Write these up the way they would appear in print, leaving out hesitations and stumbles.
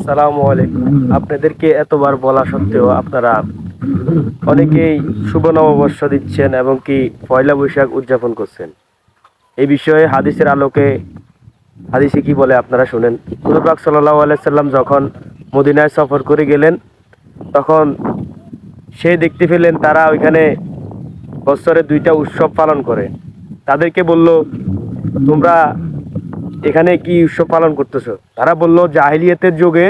আসসালামু আলাইকুম। আপনাদেরকে এতবার বলা সত্ত্বেও আপনারা অনেকেই শুভ নববর্ষ দিচ্ছেন এবং কি পয়লা বৈশাখ উদযাপন করছেন। এই বিষয়ে হাদিসের আলোকে হাদিসে কি বলে আপনারা শুনেন। হুজুর পাক সাল্লাল্লাহু আলাইহি সাল্লাম যখন মদিনায় সফর করে গেলেন, তখন সে দেখতে পেলেন তারা ওইখানে বছরে 2টা উৎসব পালন করে। তাদেরকে বলল, তোমরা এখানে কি উৎসব পালন করতেছো? তারা বলল, জাহিলিয়াতের যুগে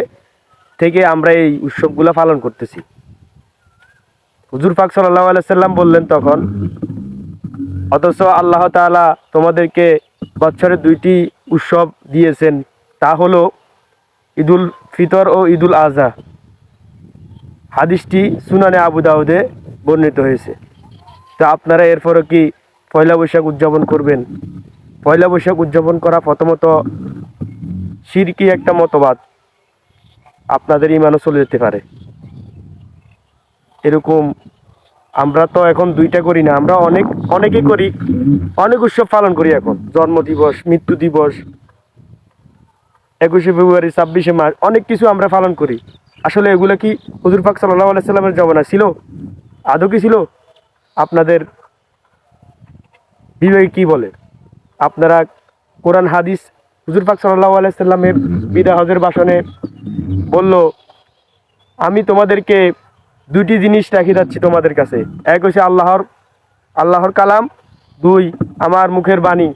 থেকে আমরা এই উৎসবগুলো পালন করতেছি। হুজুর পাক সাল্লাল্লাহু আলাইহি সাল্লাম বললেন তখন, অথচ আল্লাহ তাআলা তোমাদেরকে বছরে 2টি উৎসব দিয়েছেন, তা হলো ঈদুল ফিতর ও ঈদুল আজহা। হাদিসটি সুনানে আবু দাউদে বর্ণিত হয়েছে। তো আপনারা এরপরও কি পয়লা বৈশাখ উদযাপন করবেন? পয়লা বৈশাখ উদযাপন করা প্রথমত শিরকি একটা মতবাদ, আপনাদের ইমানও চলে যেতে পারে। এরকম আমরা তো এখন 2টা করি না, আমরা অনেকে করি, অনেক উৎসব পালন করি। এখন জন্মদিবস, মৃত্যু দিবস, 21শে ফেব্রুয়ারি, 26শে মার্চ, অনেক কিছু আমরা পালন করি। আসলে এগুলো কি হুজুর পাক সাল্লাল্লাহু আলাইহি সাল্লামের জমানা ছিল? আদৌ কি ছিল? আপনাদের বিবেক কি বলে? আপনারা কোরআন হাদিস, হুজুর পাক সাল্লাল্লাহু আলাইহি সাল্লামের বিদায় হজের ভাষণে বলল, আমি তোমাদেরকে 2টি জিনিস রাখি যাচ্ছি তোমাদের কাছে। এক হচ্ছে আল্লাহর কালাম, 2 আমার মুখের বাণী।